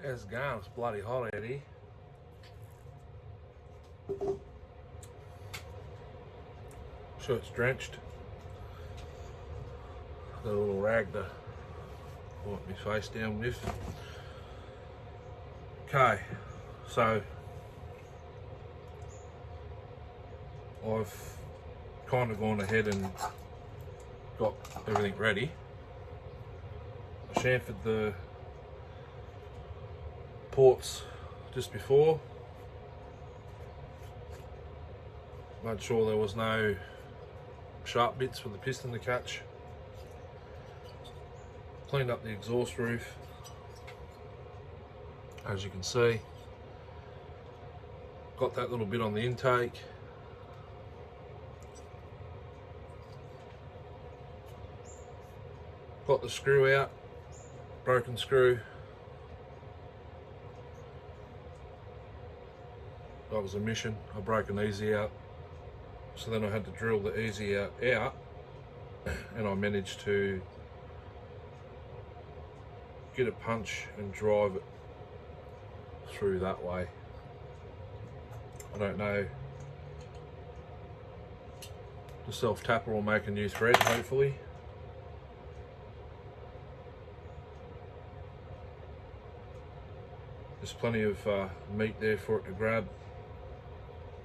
How's it going? It's bloody hot out here. Shirt's drenched. Got a little rag to wipe my face down with. Okay, so I've kind of gone ahead and got everything ready. I chamfered the ports just before. Made sure there was no sharp bits for the piston to catch. Cleaned up the exhaust roof, as you can see. Got that little bit on the intake. Got the screw out, broken screw. That was a mission. I broke an easy out, so then I had to drill the easy out, and I managed to get a punch and drive it through that way. I don't know, the self tapper will make a new thread hopefully. There's plenty of meat there for it to grab.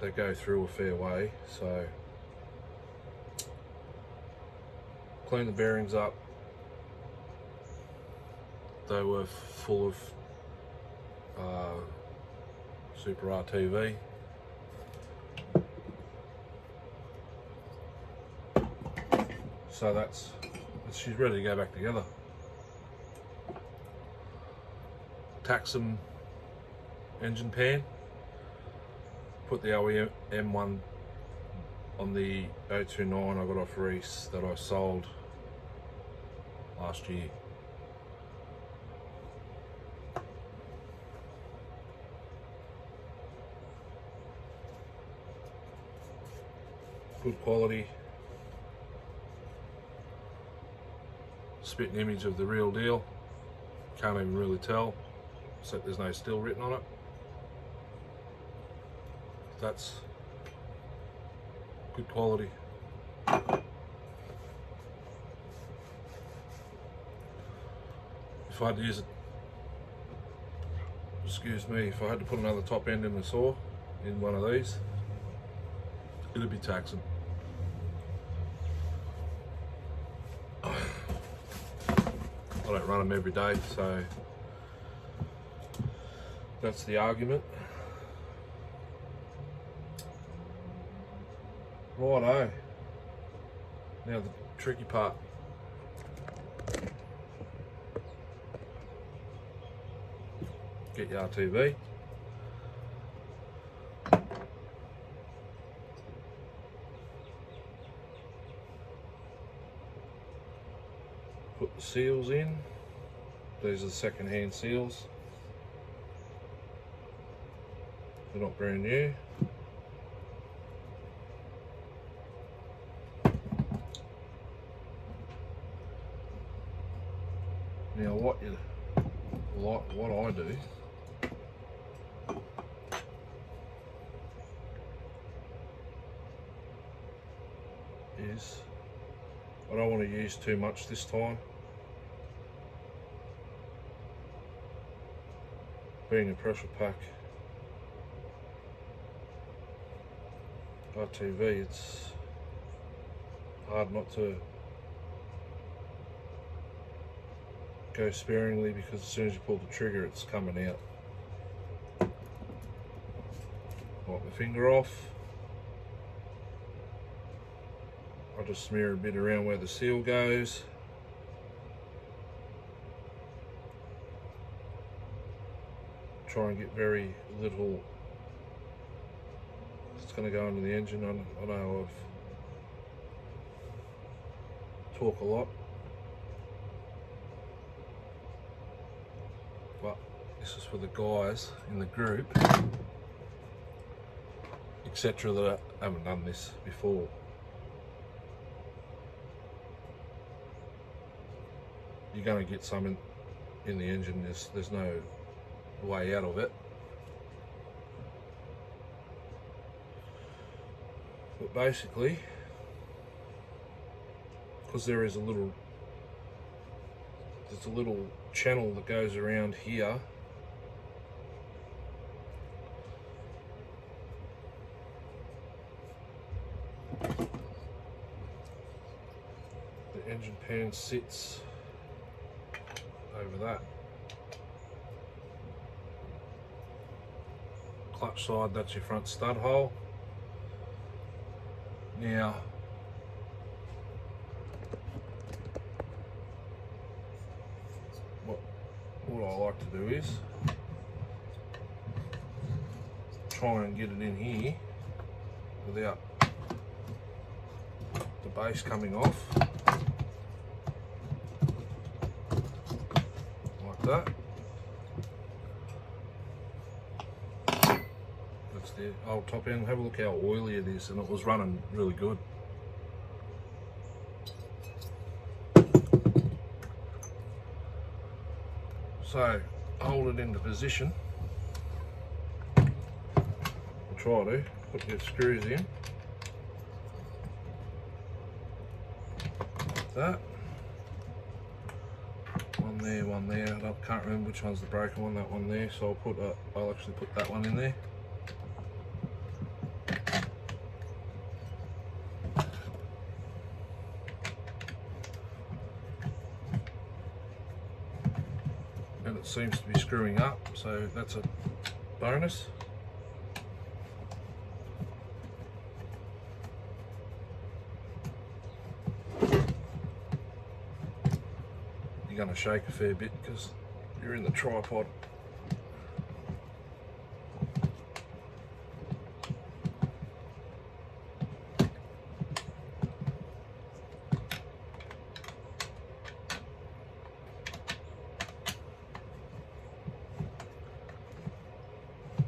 They go through a fair way, so clean the bearings up. They were full of Super RTV. So she's ready to go back together. Taxum engine pan. Put the OEM one on the 029 I got off Reese that I sold last year. Good quality. Spitting image of the real deal. Can't even really tell, except there's no Stihl written on it. That's good quality. If I had to use it, excuse me, if I had to put another top end in the saw, in one of these, it'd be taxing. I don't run them every day, so that's the argument. Righto, now the tricky part. Get your RTV. Put the seals in. These are the second-hand seals. They're not brand new. Now what I do is I don't want to use too much this time. Being a pressure pack RTV, it's hard not to go sparingly, because as soon as you pull the trigger it's coming out. Wipe my finger off. I'll just smear a bit around where the seal goes. Try and get very little. It's going to go into the engine. I know I've talked a lot, but this is for the guys in the group, etc., that haven't done this before. You're going to get some in the engine. There's no way out of it. But basically, because there's a little channel that goes around here. The engine pan sits over that. Clutch side, that's your front stud hole. Now, what I like to do is try and get it in here without the base coming off, like that. That's the old top end. Have a look how oily it is, and it was running really good. So hold it into position. I'll try to put your screws in like that. One there. I can't remember which one's the broken one. That one there. So I'll actually put that one in there. And it seems to be screwing up, so that's a bonus. You're going to shake a fair bit because you're in the tripod.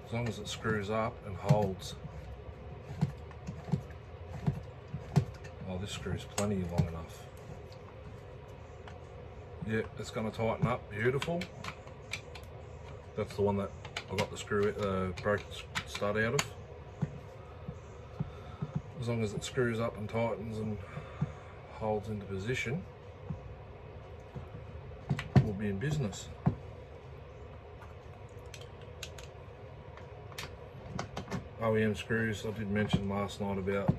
As long as it screws up and holds. Oh, this screw's plenty long enough. Yeah, it's going to tighten up, beautiful. That's the one that I got the screw, broken stud out of. As long as it screws up and tightens and holds into position, we'll be in business. OEM screws, I did mention last night about,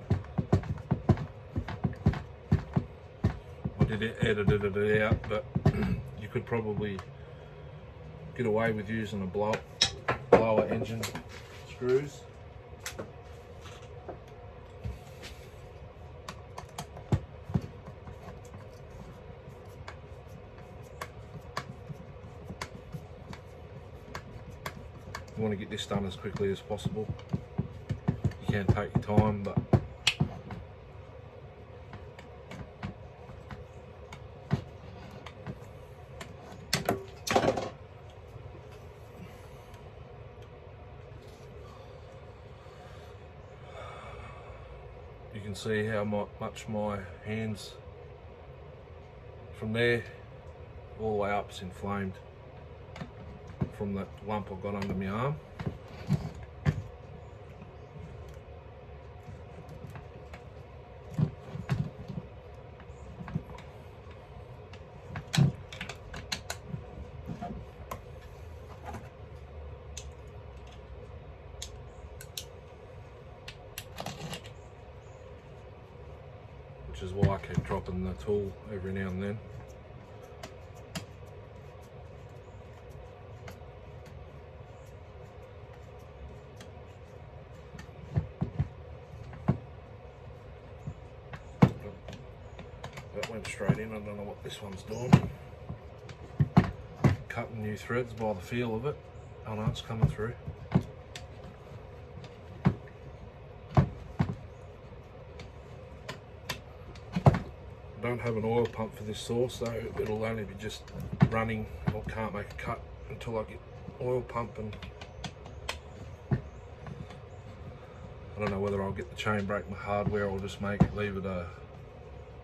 I did edited it out, but you could probably get away with using a blower engine screws. You want to get this done as quickly as possible. You can take your time, but you can see how much my hands from there all the way up is inflamed from that lump I've got under my arm. Which is why I keep dropping the tool every now and then. That went straight in. I don't know what this one's doing. Cutting new threads by the feel of it. Oh no, it's coming through. I don't have an oil pump for this saw, so it'll only be just running. I can't make a cut until I get oil pump, and I don't know whether I'll get the chain brake hardware or just leave it a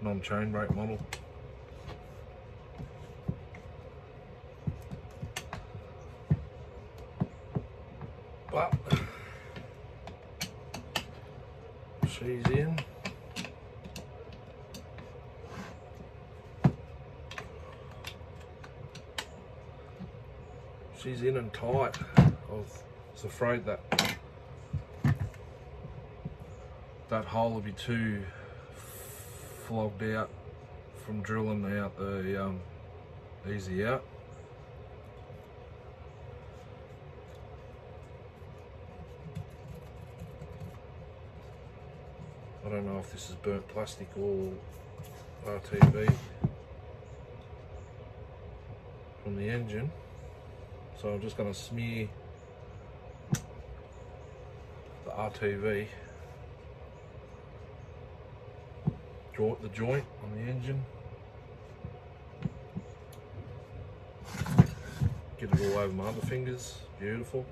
non-chain brake model. But she's in. She's in and tight. I was afraid that hole would be too flogged out from drilling out the easy out. I don't know if this is burnt plastic or RTV from the engine, so I'm just going to smear the RTV the joint on the engine, get it all over my other fingers. Beautiful.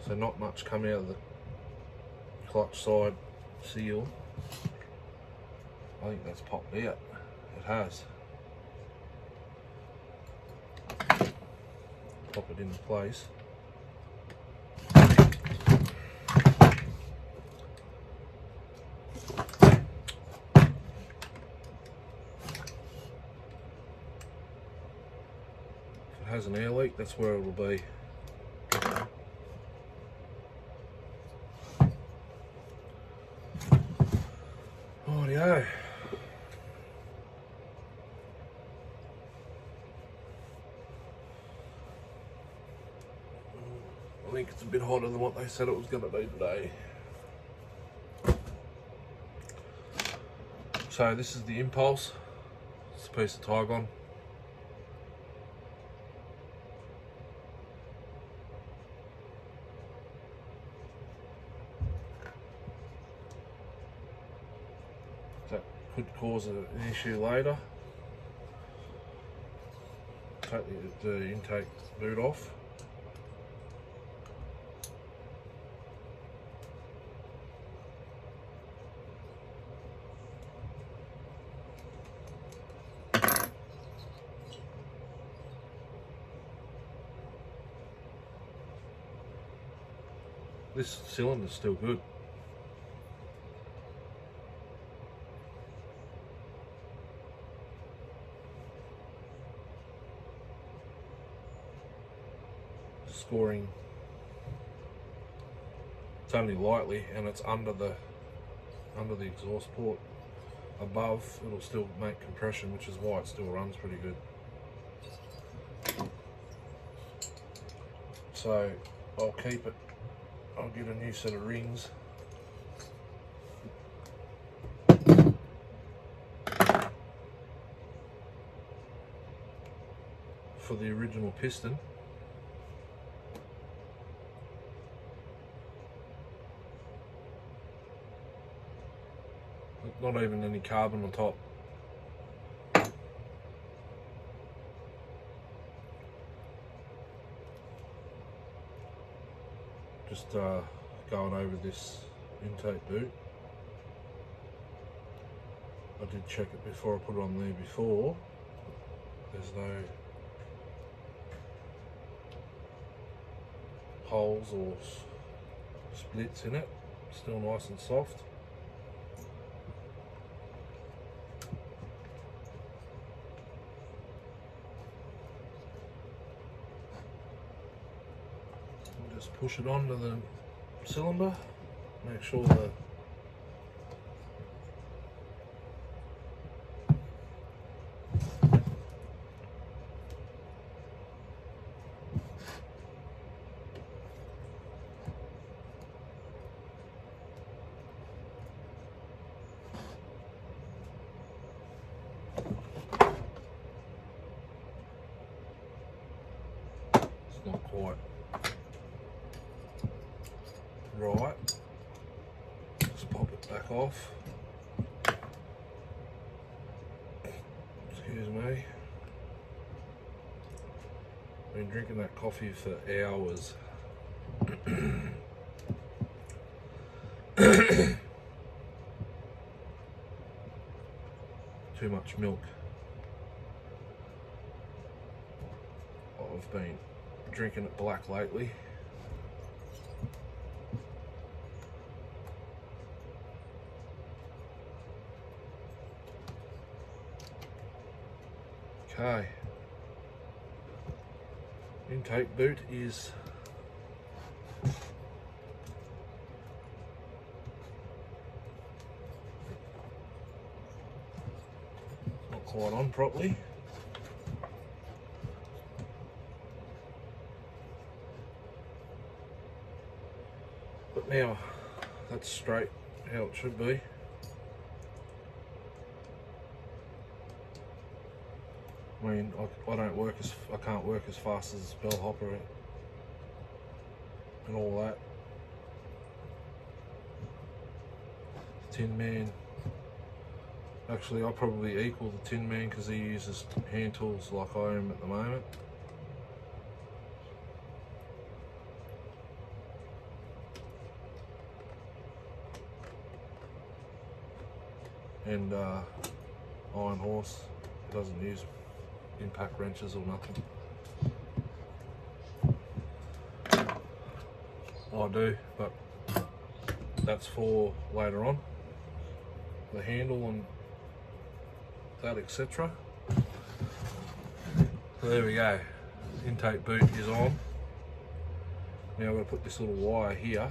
So not much come out of the clutch side seal. I think that's popped out. It has. Pop it into place. If it has an air leak, that's where it will be. Rightio. I think it's a bit hotter than what they said it was going to be today. So this is the impulse. It's a piece of Tygon. That could cause an issue later. Take the intake boot off. This cylinder's still good. Scoring, it's only lightly, and it's under the exhaust port. Above, it'll still make compression, which is why it still runs pretty good. So I'll keep it. I'll get a new set of rings. For the original piston. Not even any carbon on top. Just going over this intake boot. I did check it before I put it on there before. There's no holes or splits in it. Still nice and soft. Just push it onto the cylinder, make sure the it's not quite right. Just pop it back off. Excuse me. Been drinking that coffee for hours. Too much milk. I've been drinking it black lately. Okay. Intake boot is not quite on properly. But now that's straight how it should be. I mean, I can't work as fast as a bellhopper and all that. Tin Man. Actually, I'll probably equal the Tin Man because he uses hand tools like I am at the moment. And Iron Horse, he doesn't use impact wrenches or nothing. I do, but that's for later on. The handle and that, etc. So there we go. Intake boot is on. Now I'm going to put this little wire here,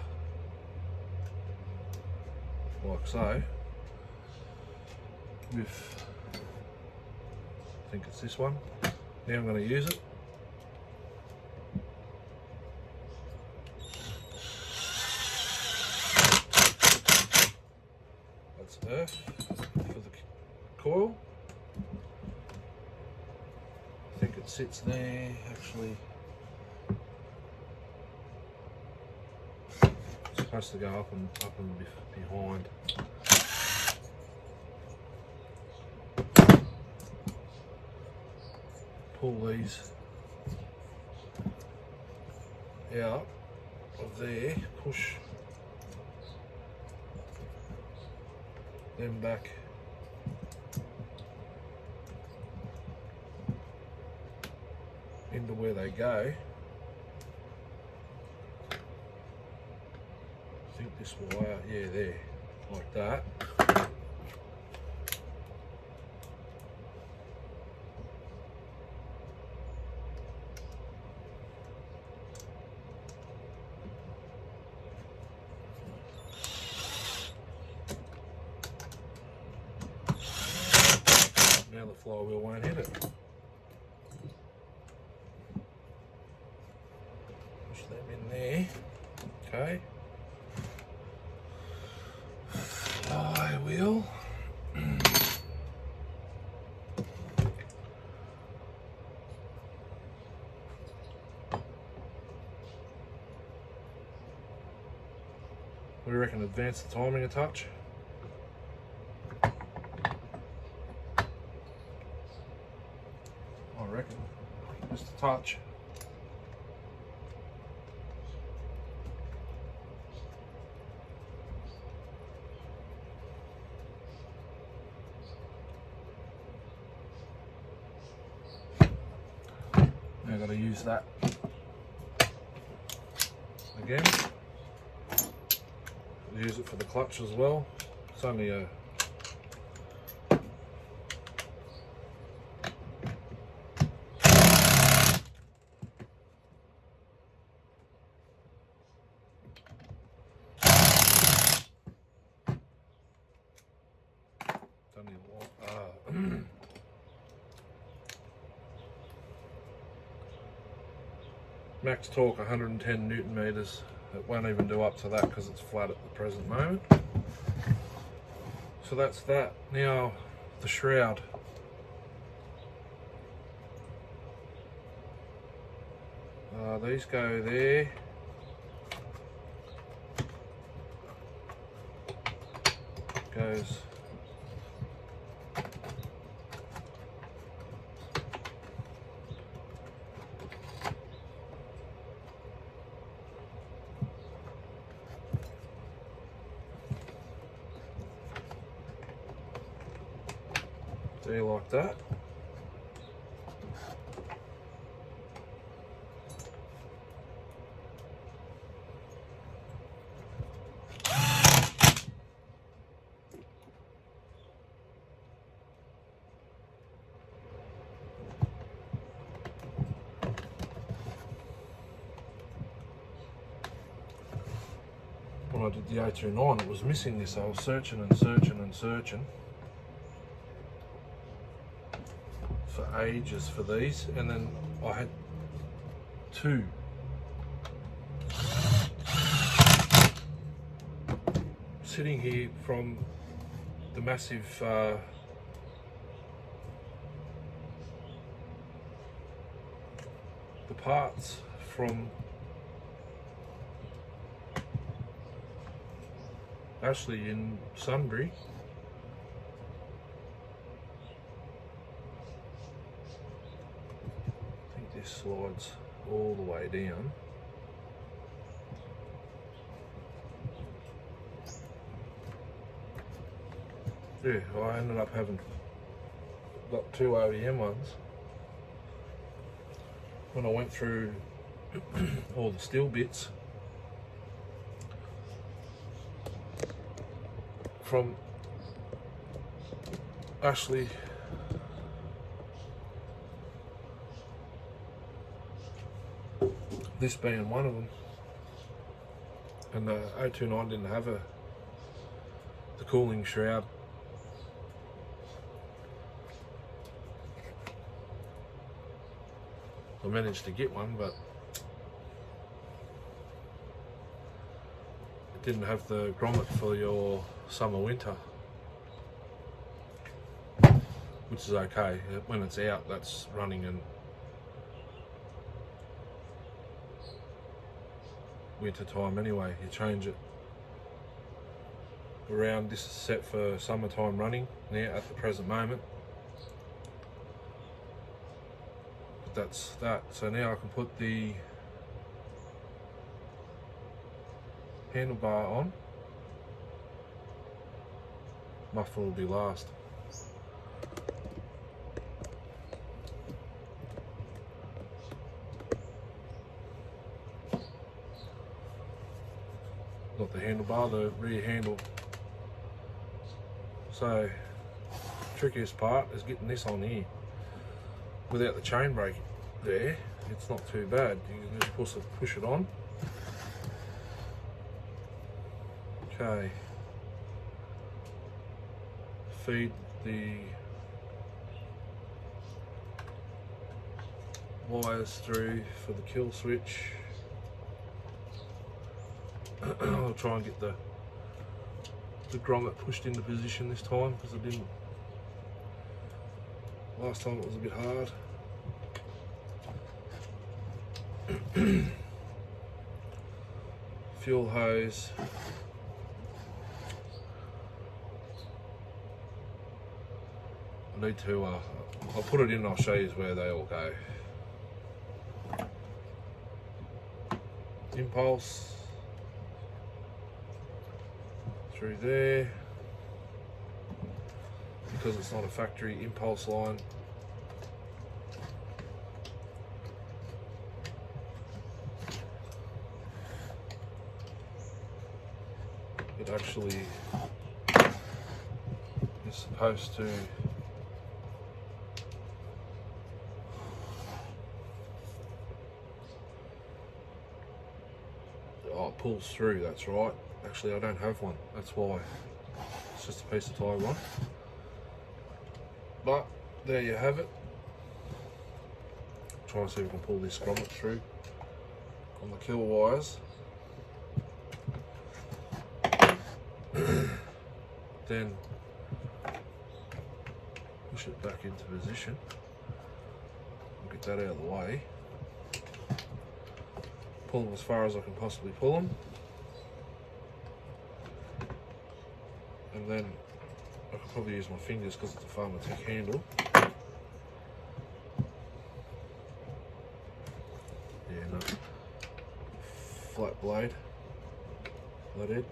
like so. With, I think it's this one. Now I'm going to use it. That's earth for the coil. I think it sits there actually. It's supposed to go up and behind. Pull these out of there, push them back into where they go. I think this wire, yeah, there, like that. Now the flywheel won't hit it. Push them in there. Okay. Flywheel. What do you reckon? Advance the timing a touch? I reckon. Just a touch. Now I've got to use that again. Use it for the clutch as well. It's only a max torque 110 Newton meters. It won't even do up to that because it's flat at the present moment. So that's that. Now the shroud. These go there. Goes there like that. I did the A29, it was missing this. I was searching and searching and searching for ages for these, and then I had two sitting here from the massive the parts from Ashley in Sunbury. I think this slides all the way down. Yeah, I ended up having got two OEM ones. When I went through all the Stihl bits from Ashley, this being one of them, and the 029 didn't have the cooling shroud. I managed to get one, but it didn't have the grommet for your summer winter, which is okay. When it's out, that's running in winter time anyway. You change it around. This is set for summertime running now at the present moment. That's that. So now I can put the handlebar on. Muffler will be last. Not the handlebar, the rear handle. So trickiest part is getting this on here without the chain brake there. It's not too bad. You can just push it on. Okay. Feed the wires through for the kill switch. I'll try and get the grommet pushed into position this time, because I didn't last time. It was a bit hard. Fuel hose. I need to, I'll put it in and I'll show you where they all go. Impulse through there. Because it's not a factory impulse line, it actually is supposed to it pulls through, that's right. Actually, I don't have one, that's why. It's just a piece of tie one. But there you have it. Try and see if we can pull this grommet through on the kill wires. Then push it back into position. I'll get that out of the way. Pull them as far as I can possibly pull them. And then I could probably use my fingers because it's a Pharmatech handle. Yeah, no. Flat blade. Flat head.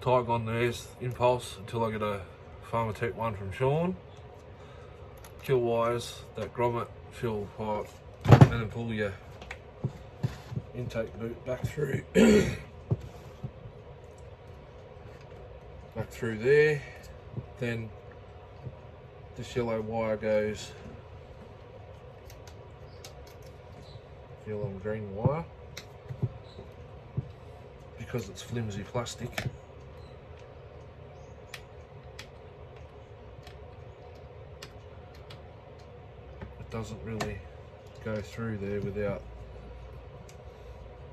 Tag on there's impulse until I get a Pharmatech one from Sean. Kill wires, that grommet, fuel pipe, and then pull your intake boot back through back through there. Then this yellow wire goes, yellow and green wire, because it's flimsy plastic. It doesn't really go through there without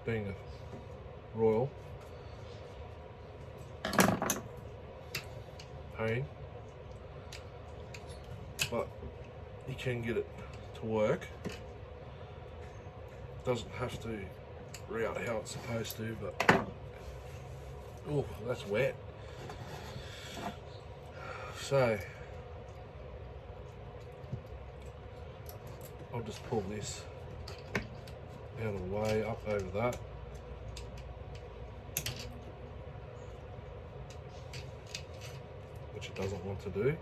being a royal pain, but you can get it to work. Doesn't have to route how it's supposed to, but oh, that's wet. So I'll just pull this out of the way, up over that. Which it doesn't want to do.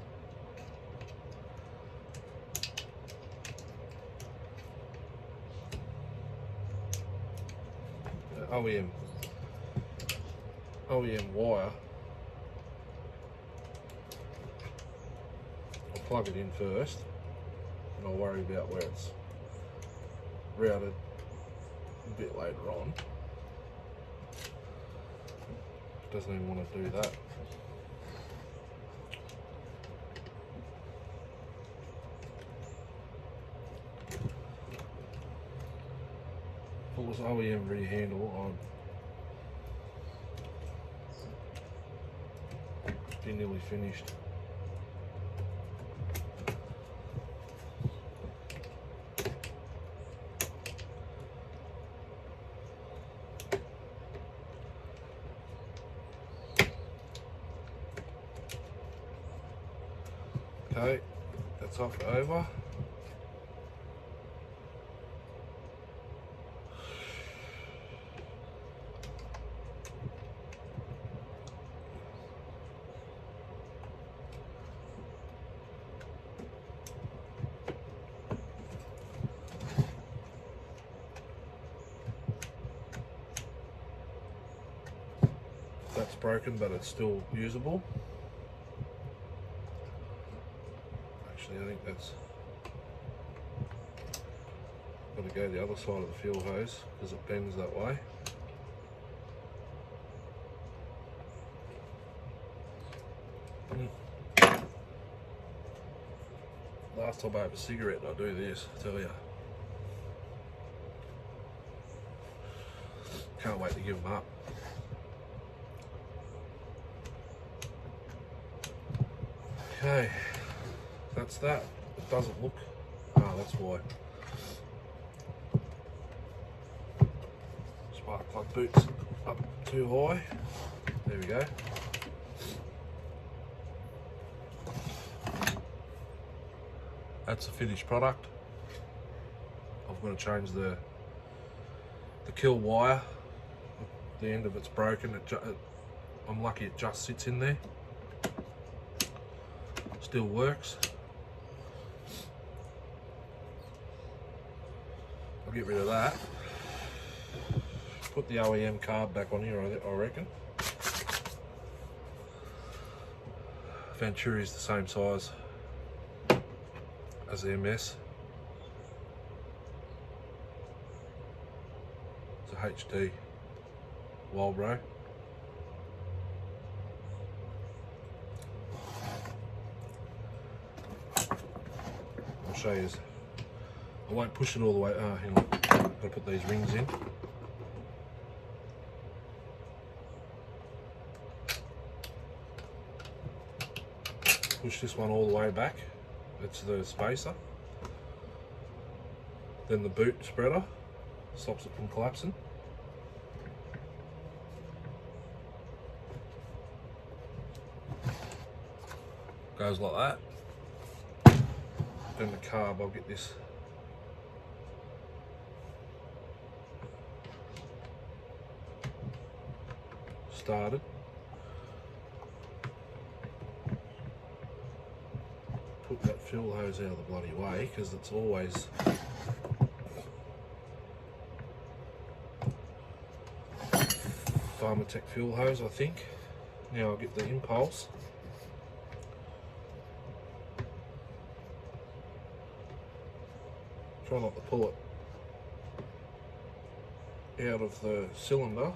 OEM wire. I'll plug it in first, and I'll worry about where it's routed a bit later on. It doesn't even want to do that. If it was OEM rehandle, I'd be nearly finished. Okay, that's off over. That's broken, but it's still usable. Actually, I think that's got to go the other side of the fuel hose because it bends that way. Last time I have a cigarette, I do this, I tell you. Can't wait to give them up. Okay, that's that. It doesn't look, that's why. Spark plug boots up too high. There we go. That's the finished product. I've got to change the kill wire. The end of it's broken. I'm lucky it just sits in there. Still works. I'll get rid of that. Put the OEM carb back on here, I reckon. Venturi is the same size as the MS. It's a HD Wildbro. I'll show you. I won't push it all the way. Oh, hang on. I've got to put these rings in. Push this one all the way back. It's the spacer. Then the boot spreader stops it from collapsing. Goes like that. Then the carb, I'll get this started. Put that fuel hose out of the bloody way because it's always Pharmatech fuel hose, I think. Now I'll get the impulse. Try not to pull it out of the cylinder.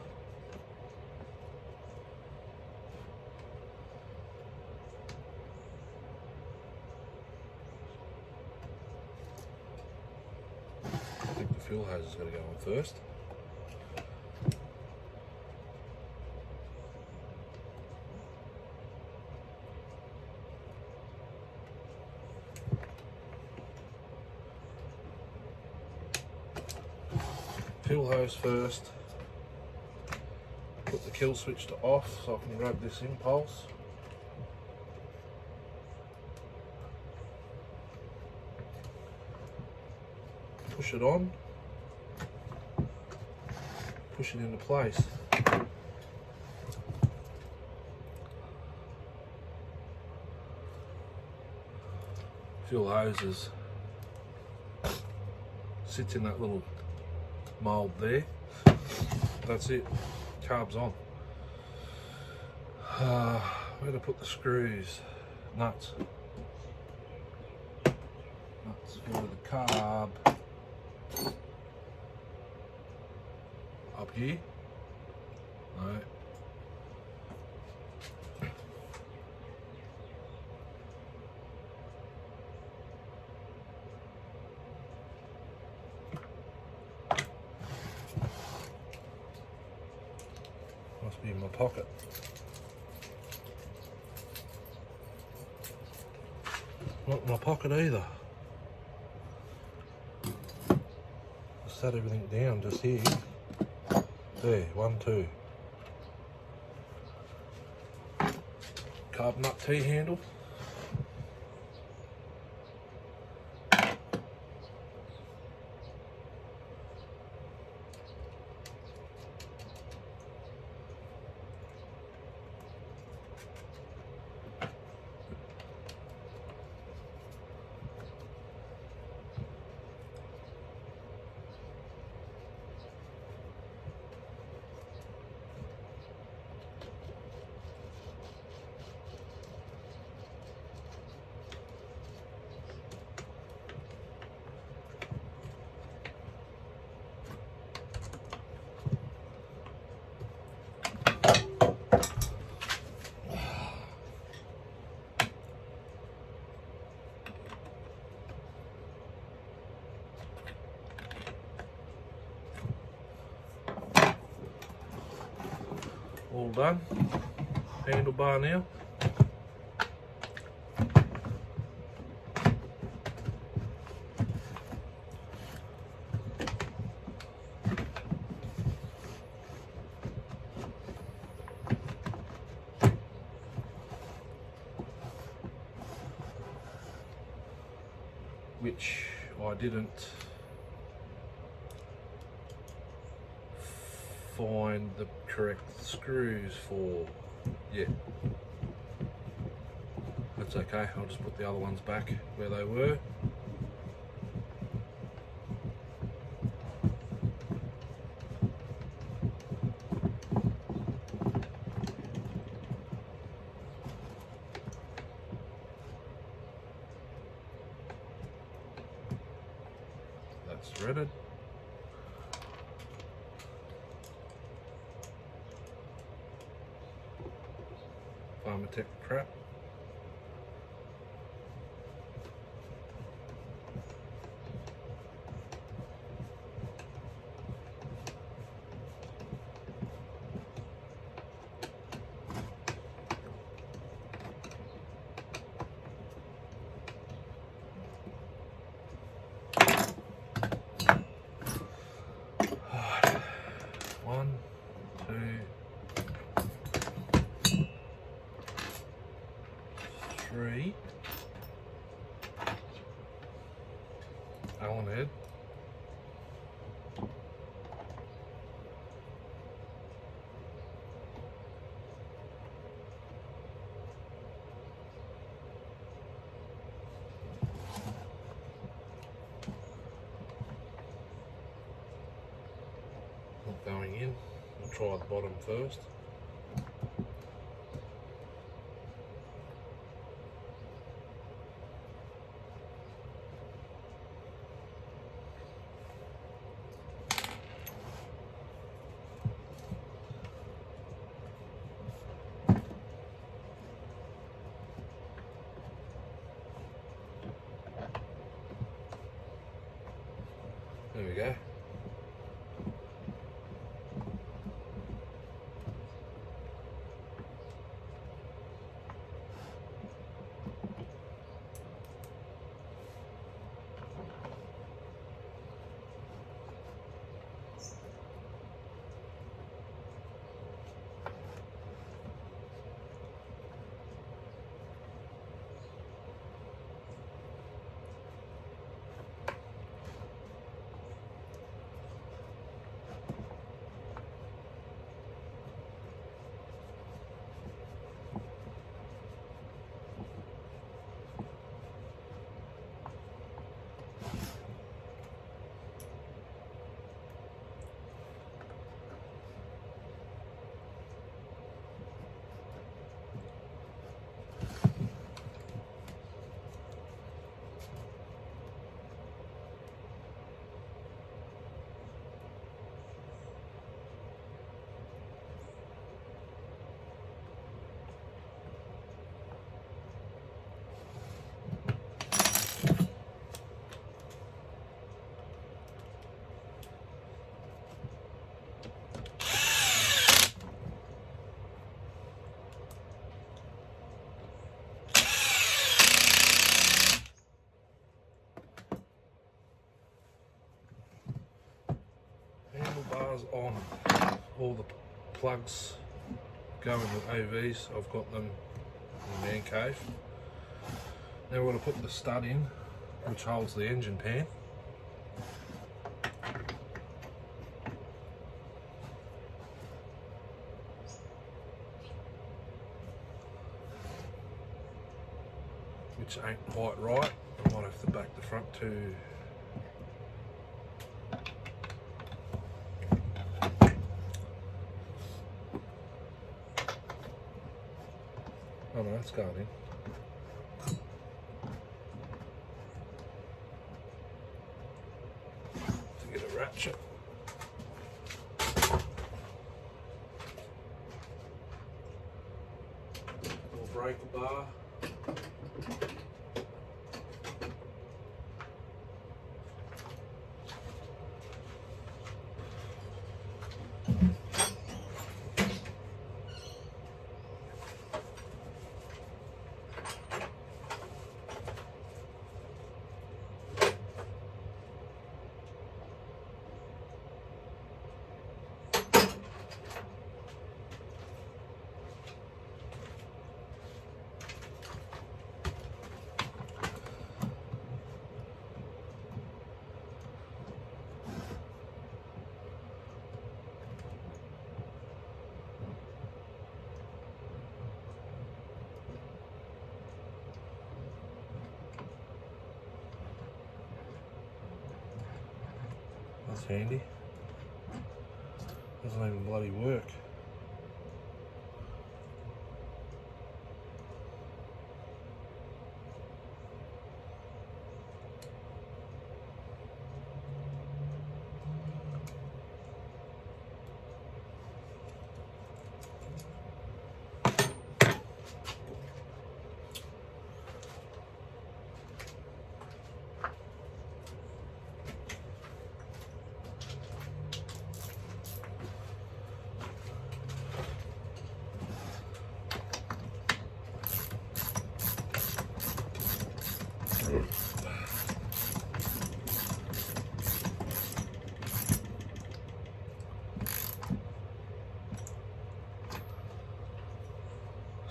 I think the fuel hose is going to go on first. Fuel hose first. Put the kill switch to off so I can grab this impulse. Push it on. Push it into place. Fuel hoses sits in that little mould there. That's it. Carb's on. Where to put the screws? Nuts. Nuts for the carb. Up here? No. Must be in my pocket. Not in my pocket either. Set everything down just here. There, 1, 2. Carb nut T-handle. All done. Handlebar now. Which I didn't find the correct screws for yet. That's okay, I'll just put the other ones back where they were. That's threaded. Pharmatech crap. One, two, 3. Allen head. Not going in. We'll try the bottom first. There we go. Handlebars on, all the plugs go in the OVs. I've got them in the man cave. Now we're going to put the stud in, which holds the engine pan. Which ain't quite right. I might have to back the front to oh no, that's going in. To get a ratchet. Or breaker bar. That's handy. Doesn't even bloody work.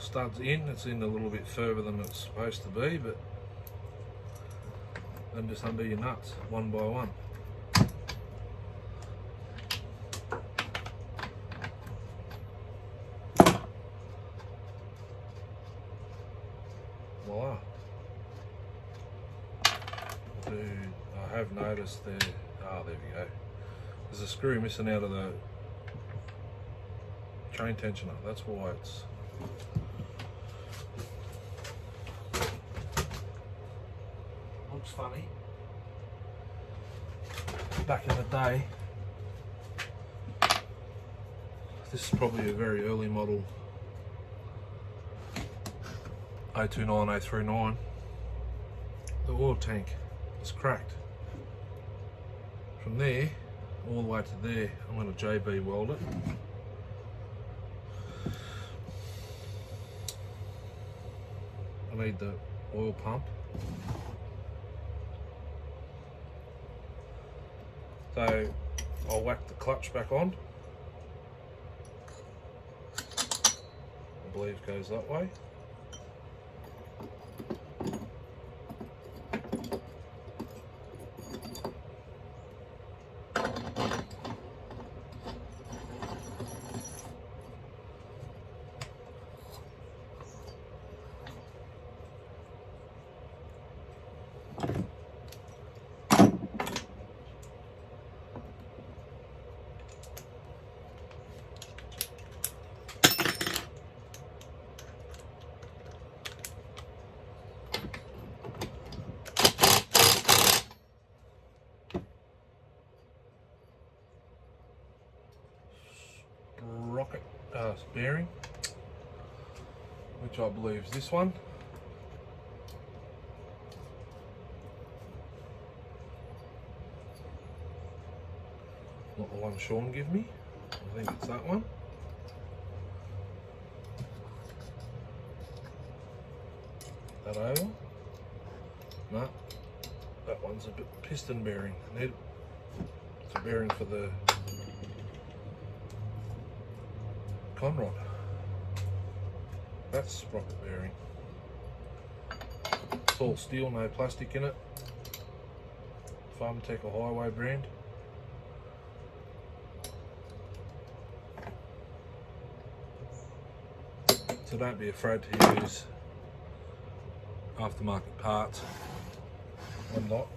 Stud's in, it's in a little bit further than it's supposed to be, but then just undo your nuts one by one. Voila. I have noticed there, there we go. There's a screw missing out of the chain tensioner. That's why it's looks funny. Back in the day, this is probably a very early model 029, 039. The oil tank is cracked. From there all the way to there, I'm going to JB weld it. I need the oil pump. So I'll whack the clutch back on. I believe it goes that way. Rocket bearing, which I believe is this one. Not the one Sean gave me. I think it's that one. That over? No, that one's a bit piston bearing. It's a bearing for the conrod. That's sprocket bearing. It's all steel, no plastic in it. Farmtech or Highway brand. So don't be afraid to use aftermarket parts. I'm not.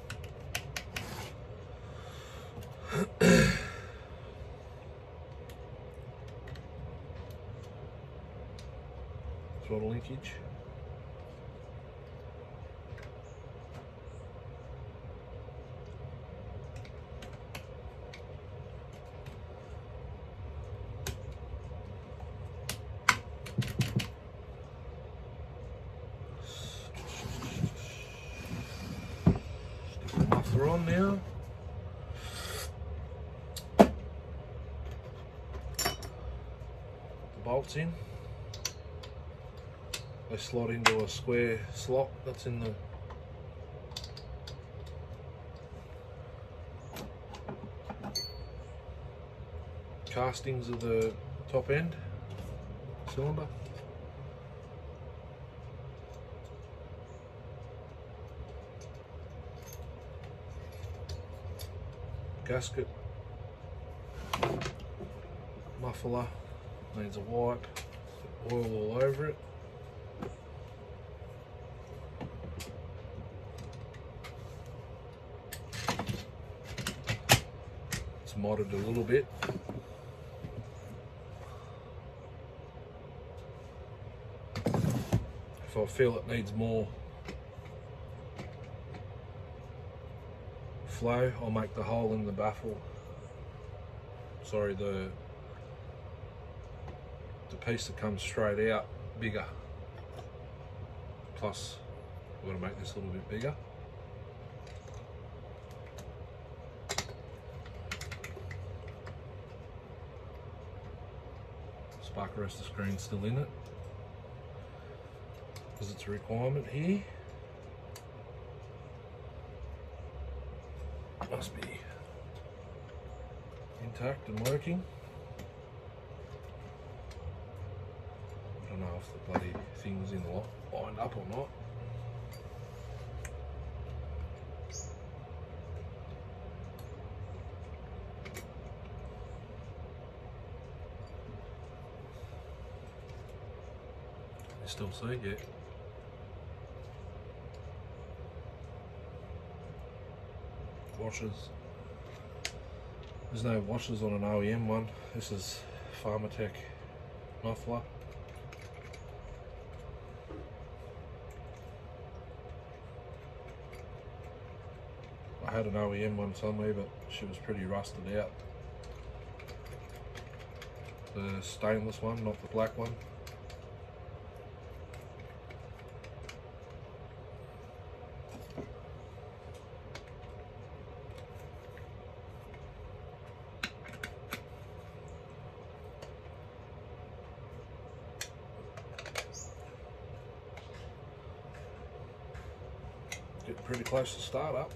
Throttle linkage. Stick the muffler on now. The bolts in. They slot into a square slot that's in the castings of the top end cylinder. Gasket, muffler, needs a wipe, oil all over it. It's modded a little bit. If I feel it needs more flow, I'll make the hole in the baffle, sorry, the piece that comes straight out bigger. Plus, I've got to make this a little bit bigger. Spark arrestor screen's still in it, because it's a requirement here. Must be intact and working. I don't know if the bloody thing's in lined up or not. You still see it? Yeah. Washers. There's no washers on an OEM one. This is Farmertech muffler. I had an OEM one somewhere, but she was pretty rusted out. The stainless one, not the black one. Getting pretty close to start up.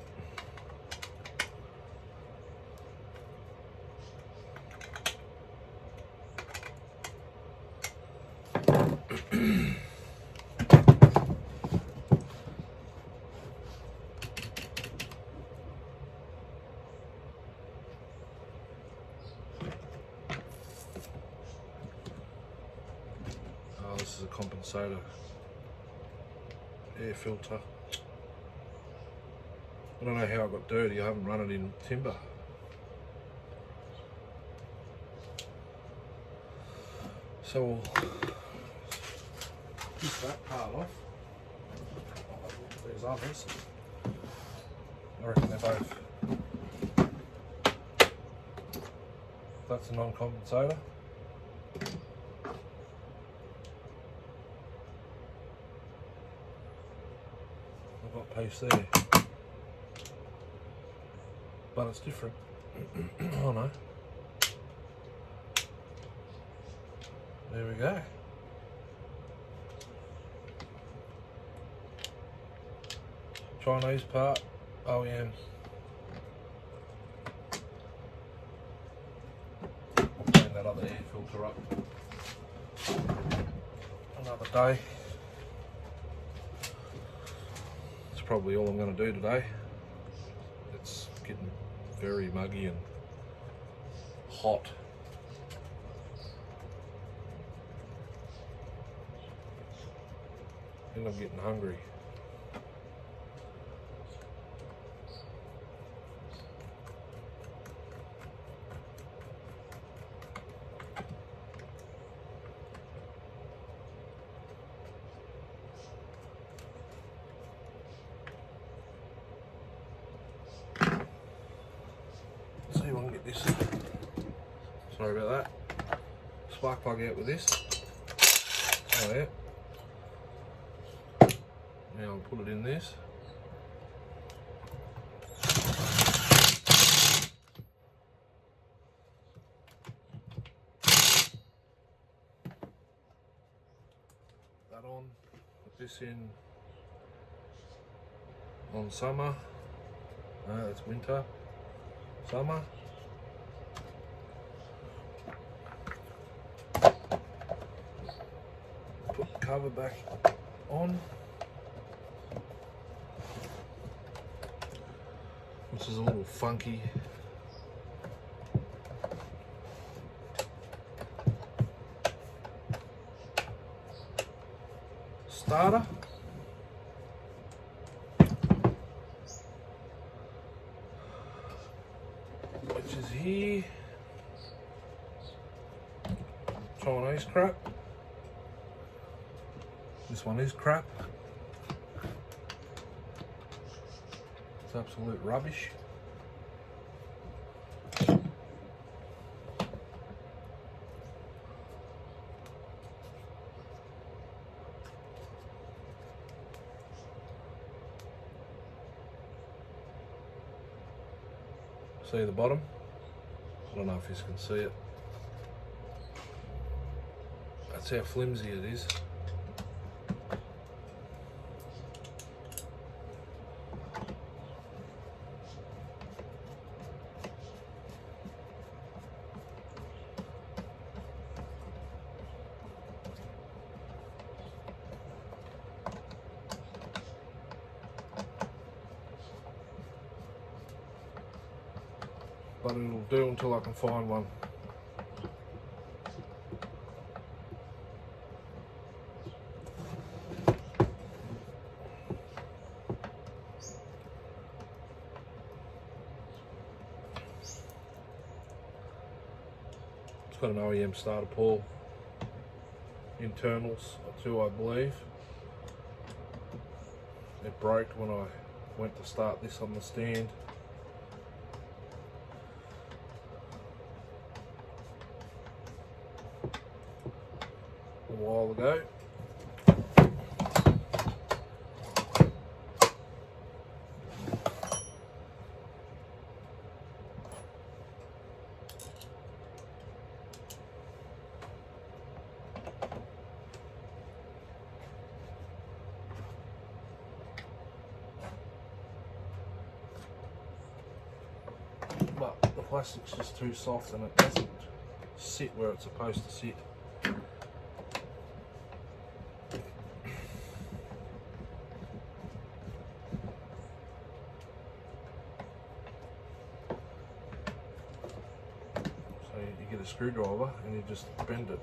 Oh, this is a compensator air filter. I don't know how it got dirty, I haven't run it in timber. So we'll keep that part off. There's others. I reckon they're both. That's a non-compensator. I've got a piece there. But it's different. Oh no. There we go. Chinese part, OEM. Clean that other air filter up. Another day. That's probably all I'm going to do today. It's getting very muggy and hot. I think I'm getting hungry. See if I can get this. Sorry about that. Spark plug out with this. Oh yeah. Now I'll put it in this. That on. Put this in on summer. No, that's winter. Summer. Put the cover back on. Which is a little funky. Starter. Which is here. Chinese crap. This one is crap. It's absolute rubbish. See the bottom? I don't know if you can see it. That's how flimsy it is. But it'll do until I can find one. It's got an OEM starter pawl. internals too, I believe. It broke when I went to start this on the stand. A while ago. But the plastic's just too soft and it doesn't sit where it's supposed to sit. So you get a screwdriver and you just bend it.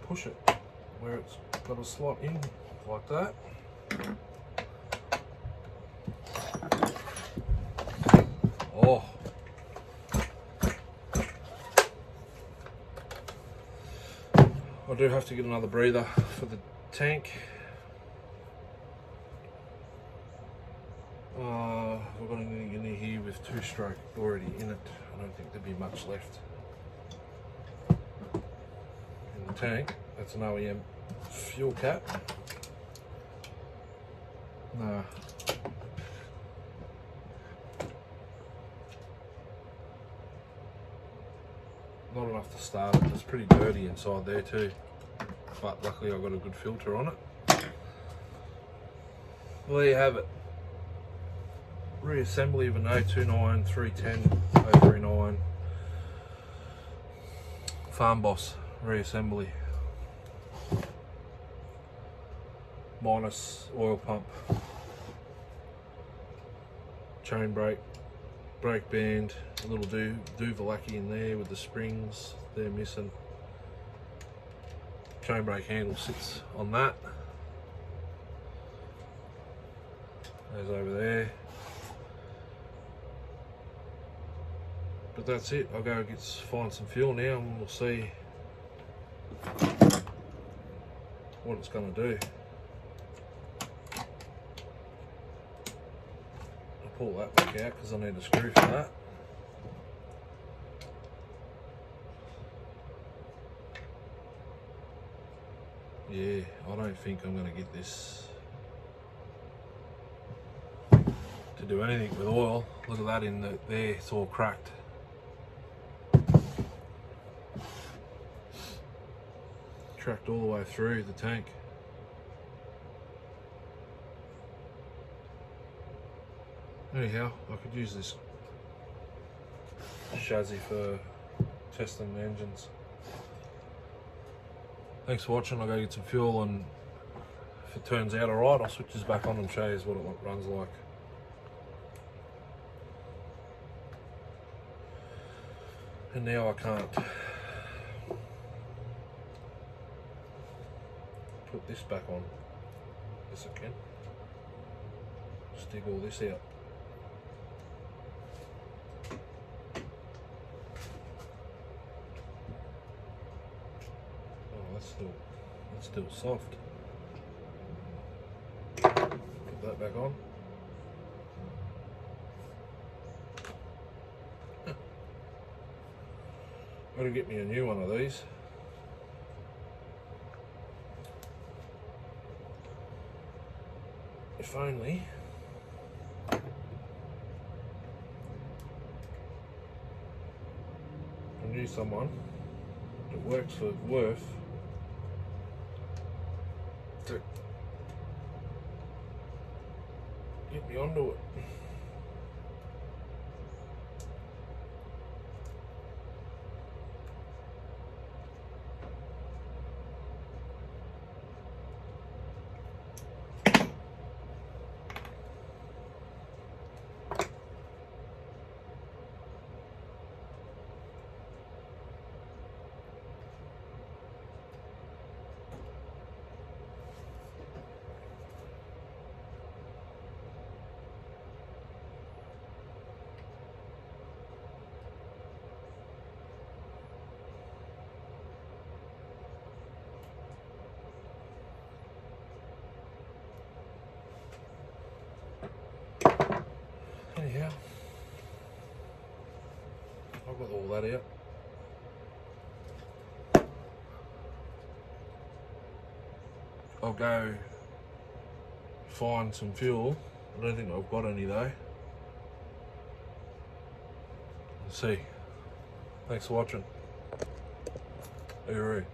Push it where it's got a slot in like that. Oh, I do have to get another breather for the tank. We've got an in here with 2-stroke already in it. I don't think there'd be much left in the tank. That's an OEM fuel cap. No. Not enough to start it. It's pretty dirty inside there too. But luckily I've got a good filter on it. Well, there you have it. Reassembly of an 029 310 039 Farm Boss reassembly. Minus oil pump, chain brake, brake band, a little Duvalaki in there with the springs, they're missing. Chain brake handle sits on that. Goes over there. But that's it. I'll go find some fuel now and we'll see what it's going to do. I'll pull that back out because I need a screw for that. Yeah, I don't think I'm going to get this to do anything with oil. Look at that in there, it's all cracked. Tracked all the way through the tank. Anyhow, I could use this chassis for testing the engines. Thanks for watching. I'll go get some fuel, and if it turns out alright, I'll switch this back on and show you what it runs like. And now I can't put this back on. Yes, I can. Just dig all this out. Oh, that's still soft. Put that back on. Gotta get me a new one of these. If only I knew someone that works for Worth to get me onto it. Anyhow, I've got all that out. I'll go find some fuel. I don't think I've got any though. Let's see. Thanks for watching. Hooroo.